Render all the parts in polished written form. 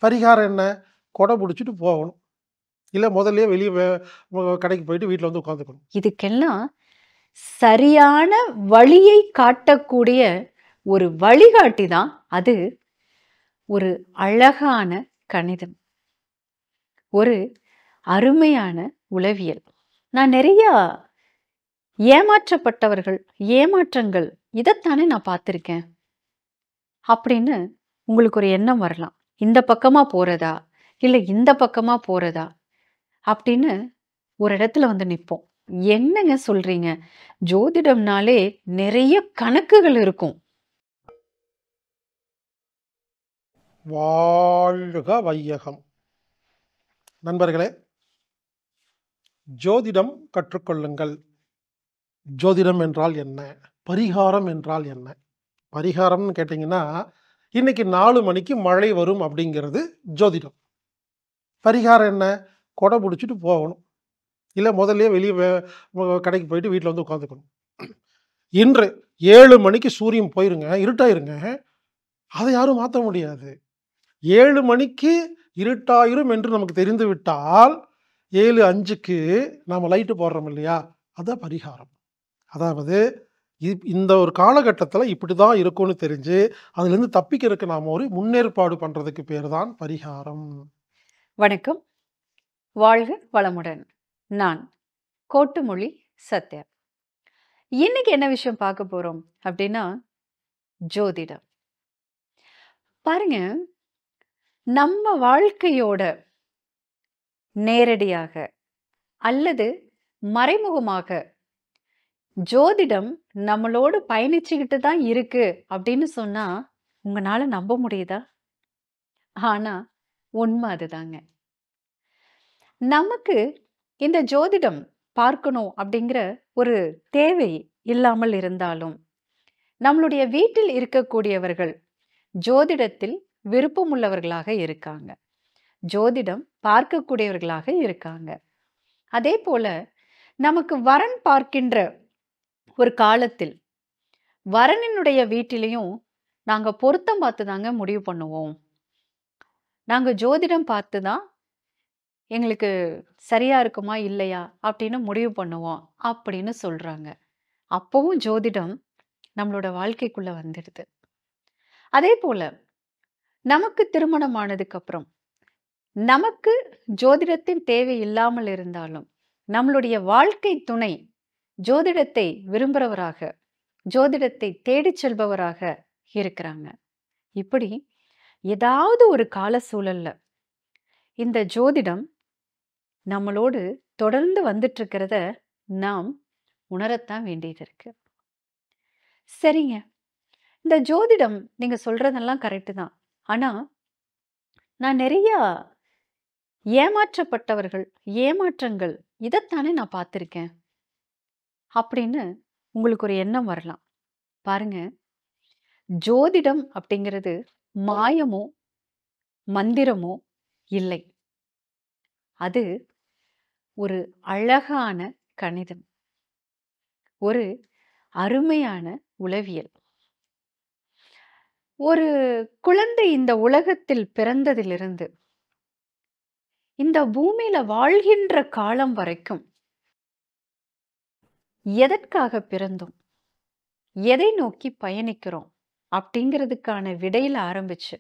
பரிகாரம் என்ன? கொடை புடிச்சுட்டு போகணும். இல்ல முதல்லயே வெளிய கடைக்கு போயிட்டு வீட்ல வந்து உட்காந்துக்கணும். இதுக்கெல்லாம் சரியான வழியை காட்டக்கூடிய ஒரு வழிகாட்டி தான் அது ஒரு அழகான கணிதம். ஒரு அருமையான உளவியல். நான் நெறையா ஏமாற்றப்பட்டவர்கள், ஏமாற்றங்கள் இதத்தானே நான் பார்த்துருக்கேன். அப்படின்னு உங்களுக்கு ஒரு எண்ணம் வரலாம். இந்த பக்கமா போறதா? இல்ல இந்த பக்கமா போறதா? அப்படின்னு ஒரு இடத்துல வந்து நிப்போம். என்னங்க சொல்றீங்க? ஜோதிடம்னாலே நெறைய கணக்குகள் இருக்கும். வாழ்க வையகம்! நண்பர்களே, ஜோதிடம் கற்றுக்கொள்ளுங்கள். ஜோதிடம் என்றால் என்ன? பரிகாரம் என்றால் என்ன? பரிகாரம்னு கேட்டீங்கன்னா, இன்னைக்கு 4 மணிக்கு மழை வரும் அப்படிங்கிறது ஜோதிடம். பரிகாரம் என்ன? கொடை புடிச்சுட்டு போகணும். இல்ல முதல்லயே வெளிய கடைக்கு போயிட்டு வீட்ல வந்து உட்காந்துக்கணும். இன்று 7 மணிக்கு சூரியன் போயிருங்க, இருட்டாயிருங்க. அத யாரும் மாத்த முடியாது. 7 மணிக்கு இருட்டாயிரும் என்று நமக்கு தெரிந்து விட்டால், 7:05க்கு நாம லைட்டு போடுறோம் இல்லையா? அதான் பரிகாரம். அதாவது இந்த ஒரு காலகட்டத்தில இப்படிதான் இருக்கும்னு தெரிஞ்சு, அதுலேருந்து தப்பிக்கிறதுக்கு நாம ஒரு முன்னேற்பாடு பண்றதுக்கு பேரு தான் பரிகாரம். வணக்கம். வாழ்க வளமுடன். நான் கோட்டுமொழி சத்யா. இன்னைக்கு என்ன விஷயம் பார்க்க போறோம் அப்படின்னா, ஜோதிடம். பாருங்க, நம்ம வாழ்க்கையோட நேரடியாக அல்லது மறைமுகமாக ஜோதிடம் நம்மளோடு பயணிச்சுக்கிட்டு தான் இருக்கு அப்படின்னு சொன்னா, உங்கனால நம்ப முடியுதா? ஆனா, உண்மை அதுதாங்க. நமக்கு இந்த ஜோதிடம் பார்க்கணும் அப்படிங்கிற ஒரு தேவை இல்லாமல் இருந்தாலும், நம்மளுடைய வீட்டில் இருக்கக்கூடியவர்கள் ஜோதிடத்தில் விருப்பமுள்ளவர்களாக இருக்காங்க. ஜோதிடம் பார்க்கக்கூடியவர்களாக இருக்காங்க. அதேபோல நமக்கு வரன் பார்க்கின்ற ஒரு காலத்தில், வரனினுடைய வீட்டிலயும் நாங்க பொருத்தம் பார்த்து தாங்க முடிவு பண்ணுவோம். நாங்க ஜோதிடம் பார்த்து தான் எங்களுக்கு சரியா இருக்குமா, இல்லையா அப்படின்னு முடிவு பண்ணுவோம் அப்படின்னு சொல்றாங்க. அப்பவும் ஜோதிடம் நம்மளோட வாழ்க்கைக்குள்ள வந்துடுது. அதேபோல நமக்கு திருமணம் ஆனதுக்கு அப்புறம், நமக்கு ஜோதிடத்தின் தேவை இல்லாமல் இருந்தாலும், நம்மளுடைய வாழ்க்கை துணை ஜோதிடத்தை விரும்புறவராக, ஜோதிடத்தை தேடிச் செல்பவராக இருக்கிறாங்க. இப்படி ஏதாவது ஒரு கால சூழல்ல இந்த ஜோதிடம் நம்மளோடு தொடர்ந்து வந்துட்டு இருக்கிறத நாம் உணரத்தான் வேண்டியது இருக்கு. சரிங்க. இந்த ஜோதிடம் நீங்க சொல்றதெல்லாம் கரெக்ட் தான். ஆனா, நான் நெறையா ஏமாற்றப்பட்டவர்கள், ஏமாற்றங்கள் இதத்தானே நான் பார்த்துருக்கேன். அப்படின்னு உங்களுக்கு ஒரு எண்ணம் வரலாம். பாருங்க, ஜோதிடம் அப்படிங்கிறது மாயமோ, மந்திரமோ இல்லை. அது ஒரு அழகான கணிதம். ஒரு அருமையான உளவியல். ஒரு குழந்தை இந்த உலகத்தில் பிறந்ததிலிருந்து, இந்த பூமியில வாழ்கின்ற காலம் வரைக்கும் எதற்காக பிறந்தோம்? எதை நோக்கி பயணிக்கிறோம்? அப்படிங்கிறதுக்கான விடையில ஆரம்பிச்சு,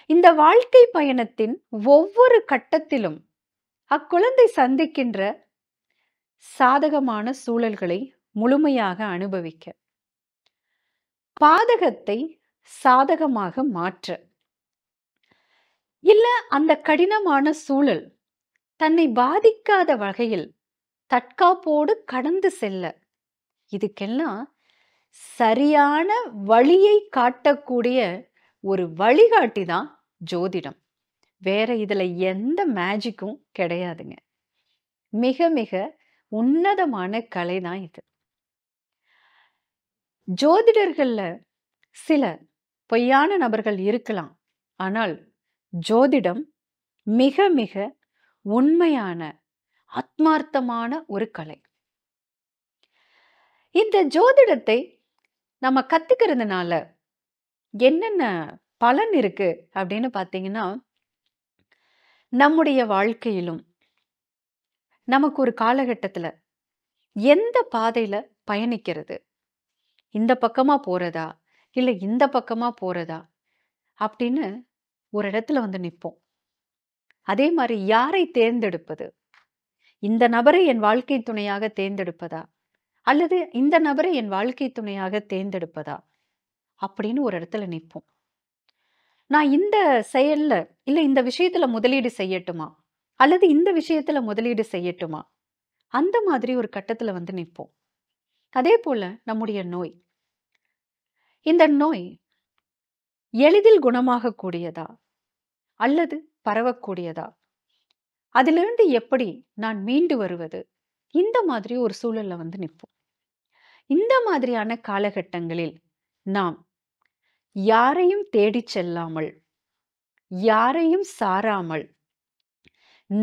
இந்த வாழ்க்கை பயணத்தின் ஒவ்வொரு கட்டத்திலும் அக்குழந்தை சந்திக்கின்ற சாதகமான சூழல்களை முழுமையாக அனுபவிக்க, பாதகத்தை சாதகமாக மாற்ற, இல்ல அந்த கடினமான சூழல் தன்னை பாதிக்காத வகையில் தற்காப்போடு கடந்து செல்ல, இதுக்கெல்லாம் சரியான வழியை காட்டக்கூடிய ஒரு வழிகாட்டி தான் ஜோதிடம். வேற இதுல எந்த மேஜிக்கும் கிடையாதுங்க. மிக மிக உன்னதமான கலை தான் இது. ஜோதிடர்கள்ல சில பொய்யான நபர்கள் இருக்கலாம். ஆனால் ஜோதிடம் மிக மிக உண்மையான, ஆத்மார்த்தமான ஒரு கலை. இந்த ஜோதிடத்தை நம்ம கத்துக்கிறதுனால என்னென்ன பலன் இருக்கு அப்படின்னு பார்த்தீங்கன்னா, நம்முடைய வாழ்க்கையிலும் நமக்கு ஒரு காலகட்டத்துல எந்த பாதையில பயணிக்கிறது? இந்த பக்கமா போறதா? இல்ல இந்த பக்கமா போறதா? அப்படின்னு ஒரு இடத்துல வந்து நிப்போம். அதே மாரி யாரை தேர்ந்தெடுப்பது? இந்த நபரை என் வாழ்க்கை துணையாக தேர்ந்தெடுப்பதா? அல்லது இந்த நபரை என் வாழ்க்கை துணையாக தேர்ந்தெடுப்பதா? அப்படின்னு ஒரு இடத்துல நிப்போம். நான் இந்த செயல்ல, இல்ல இந்த விஷயத்துல முதலீடு செய்யட்டுமா? அல்லது இந்த விஷயத்துல முதலீடு செய்யட்டுமா? அந்த மாதிரி ஒரு கட்டத்துல வந்து நிப்போம். அதேபோல நம்முடைய நோய். இந்த நோய் எளிதில் குணமாகக்கூடியதா? அல்லது பரவக்கூடியதா? அதிலிருந்து எப்படி நான் மீண்டு வருவது? இந்த மாதிரி ஒரு சூழல்ல வந்து நிப்போம். இந்த மாதிரியான காலகட்டங்களில் நாம் யாரையும் தேடிச் செல்லாமல், யாரையும் சாராமல்,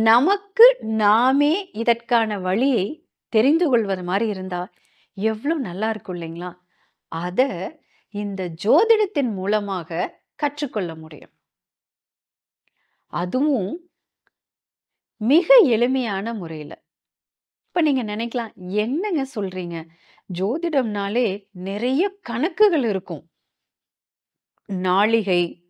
நமக்கு நாமே இதற்கான வழியை தெரிந்து கொள்வது மாரி இருந்தா, எவ்ளோ நல்லா இருக்கும் இல்லைங்களா? அத இந்த ஜோதிடத்தின் மூலமாக கற்றுக்கொள்ள முடியும். அதுவும் மிக எளிமையான முறையில. இப்ப நீங்க நினைக்கலாம், "என்னங்க சொல்றீங்க? ஜோதிடம்னாலே நிறைய கணக்குகள் இருக்கும். நாழிகை,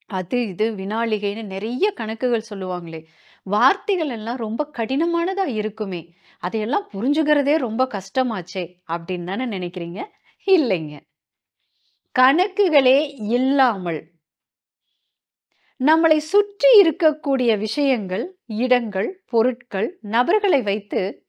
அது இது வினாழிகைன்னு நிறைய கணக்குகள் சொல்லுவாங்களே! வார்த்தைகள் எல்லாம் ரொம்ப கடினமானதா இருக்குமே! அதையெல்லாம் புரிஞ்சுக்கிறதே ரொம்ப கஷ்டமாச்சே!" அப்படின்னு தானே நினைக்கிறீங்க? இல்லைங்க. கணக்குகளே இல்லாமல் நம்மளை சுற்றி இருக்கக்கூடிய விஷயங்கள், இடங்கள், பொருட்கள், நபர்களை வைத்து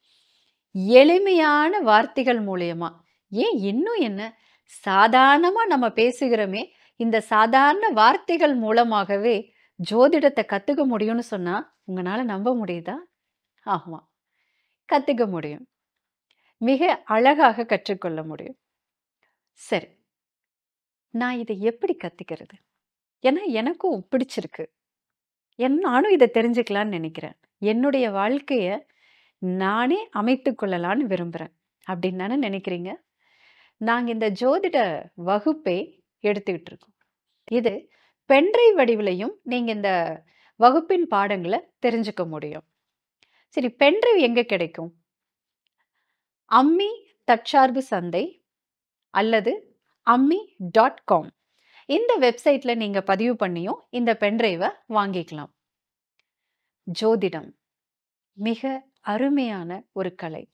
எளிமையான வார்த்தைகள் மூலியமா, ஏன் இன்னும் என்ன? சாதாரணமா நம்ம பேசுகிறோமே, இந்த சாதாரண வார்த்தைகள் மூலமாகவே ஜோதிடத்த கத்துக்க முடியும்னு சொன்னா, உங்கனால நம்ப முடியுதா? ஆமா. கத்துக்க முடியும். மிக அழகாக கற்றுக்கொள்ள முடியும். சரி. நான் இத எப்படி கத்துக்கிறது? ஏன்னா எனக்கும் பிடிச்சிருக்கு. நானும் இத தெரிஞ்சுக்கலான்னு நெனைக்கிறேன். என்னுடைய வாழ்க்கைய நானே அமைத்துக் கொள்ளலான்னு விரும்புறேன். அப்படின்னு தானே நெனைக்கிறீங்க? நாங்க இந்த ஜோதிட வகுப்பை எடுத்துக்கிட்டு இருக்கோம். இது பென்ட்ரைவ் வடிவிலயும் நீங்க இந்த வகுப்பின் பாடங்கள தெரிஞ்சுக்க முடியும். சரி, பென்ட்ரைவ் எங்க கிடைக்கும்? அம்மி தற்சார்பு சந்தை அல்லது ammi.com இந்த வெப்சைட்ல நீங்க பதிவு பண்ணியும் இந்த பென்ட்ரைவ வாங்கிக்கலாம். ஜோதிடம் மிக அருமையான ஒரு கலை.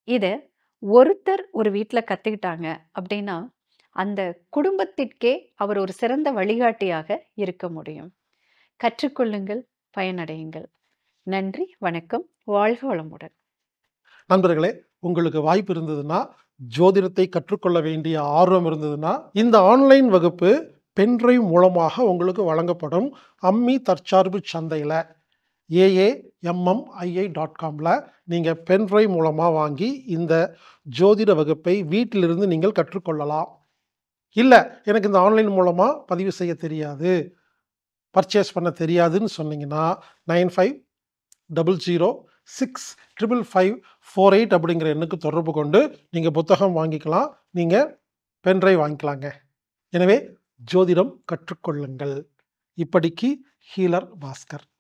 இத ஒருத்தர் ஒரு வீட்ல கத்துக்கிட்டாங்க அப்படின்னா, அந்த குடும்பத்திற்கே அவர் ஒரு சிறந்த வழிகாட்டியாக இருக்க முடியும். கற்றுக்கொள்ளுங்கள், பயனடையுங்கள். நன்றி, வணக்கம். வாழ்க வளமுடன். நண்பர்களே, உங்களுக்கு வாய்ப்பு இருந்ததுன்னா, ஜோதிடத்தை கற்றுக்கொள்ள வேண்டிய ஆர்வம் இருந்ததுன்னா, இந்த ஆன்லைன் வகுப்பு பென்ட்ரைவ் மூலமாக உங்களுக்கு வழங்கப்படும். அம்மி தற்சார்பு சந்தையில AAMMII.comல நீங்க பென்ட்ரைவ் மூலமா வாங்கி இந்த ஜோதிட வகுப்பை வீட்டிலிருந்து நீங்கள் கற்றுக்கொள்ளலாம். இல்ல, எனக்கு இந்த ஆன்லைன் மூலமா பதிவு செய்ய தெரியாது, பர்ச்சேஸ் பண்ண தெரியாதுன்னு சொன்னீங்கன்னா, 9500655548 அப்படிங்கிற எண்ணுக்கு தொடர்பு கொண்டு நீங்க புத்தகம் வாங்கிக்கலாம். நீங்க பென்ட்ரைவ் வாங்கிக்கலாங்க. எனவே ஜோதிடம் கற்றுக்கொள்ளுங்கள். இப்படிக்கு ஹீலர் பாஸ்கர்.